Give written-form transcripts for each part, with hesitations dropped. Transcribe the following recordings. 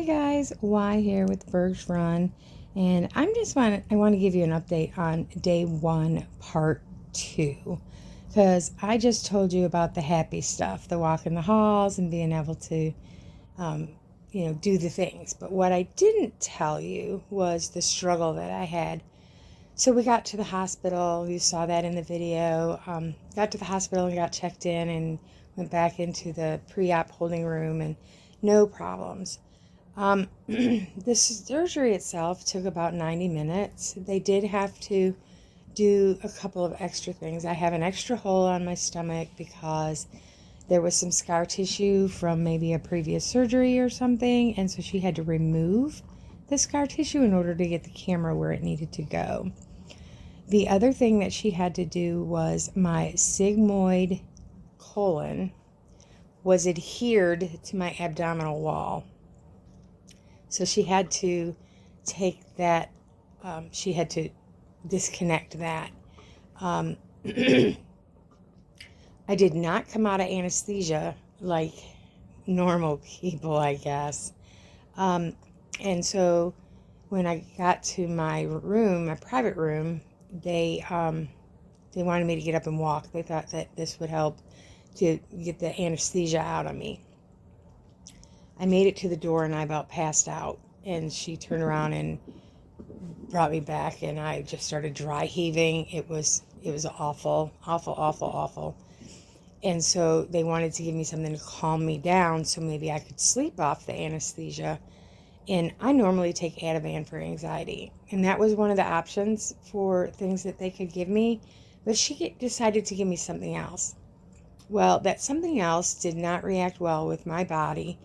guys, Y here with TheBurgsrun, and I want to give you an update on day 1 part 2, because I just told you about the happy stuff, the walk in the halls and being able to do the things. But what I didn't tell you was the struggle that I had. So we got to the hospital. You saw that in the video. Got to the hospital and got checked in and went back into the pre-op holding room, and no problems. This surgery itself took about 90 minutes. They did have to do a couple of extra things. I have an extra hole on my stomach because there was some scar tissue from maybe a previous surgery or something, and so she had to remove the scar tissue in order to get the camera where it needed to go. The other thing that she had to do was my sigmoid colon was adhered to my abdominal wall. So she had to take that, she had to disconnect that. I did not come out of anesthesia like normal people, I guess. And so when I got to my room, my private room, they wanted me to get up and walk. They thought that this would help to get the anesthesia out of me. I made it to the door and I about passed out, and she turned around and brought me back, and I just started dry heaving. It was awful, awful, awful, awful. And so they wanted to give me something to calm me down so maybe I could sleep off the anesthesia. And I normally take Ativan for anxiety, and that was one of the options for things that they could give me, but she decided to give me something else. Well, that something else did not react well with my body,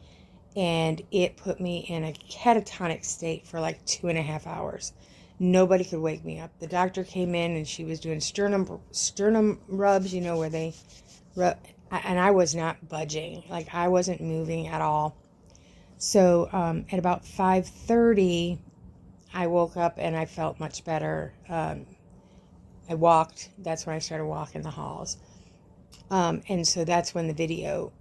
and it put me in a catatonic state for like 2.5 hours. Nobody could wake me up. The doctor came in and she was doing sternum rubs, where they rub, and I was not budging. Like, I wasn't moving at all. So at about 5:30, I woke up and I felt much better. I walked. That's when I started walking the halls. And so that's when the video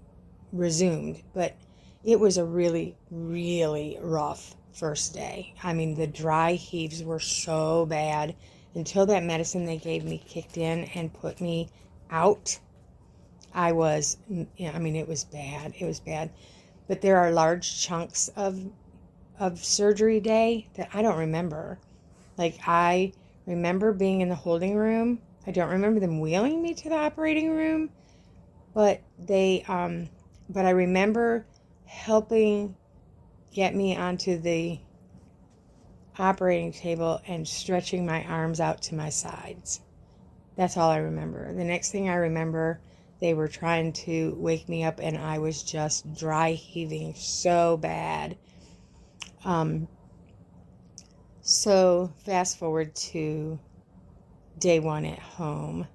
resumed. But it was a really, really rough first day. I mean, the dry heaves were so bad until that medicine they gave me kicked in and put me out. It was bad. It was bad. But there are large chunks of surgery day that I don't remember. Like, I remember being in the holding room. I don't remember them wheeling me to the operating room, but but I remember helping get me onto the operating table and stretching my arms out to my sides. That's all I remember. The next thing I remember, they were trying to wake me up and I was just dry heaving so bad. So fast forward to day 1 at home.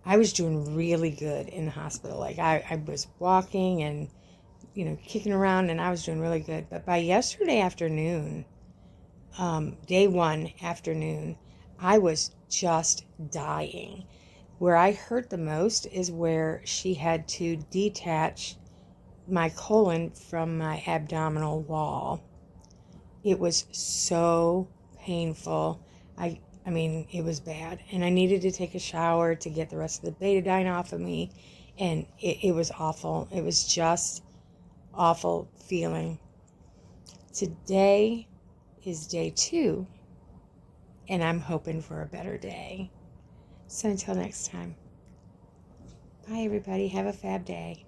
I was doing really good in the hospital. Like, I was walking and, kicking around, and I was doing really good. But by yesterday afternoon, day 1 afternoon, I was just dying. Where I hurt the most is where she had to detach my colon from my abdominal wall. It was so painful. I mean, it was bad. And I needed to take a shower to get the rest of the betadine off of me. And it was awful. It was just awful feeling. Today is day 2. And I'm hoping for a better day. So until next time. Bye, everybody. Have a fab day.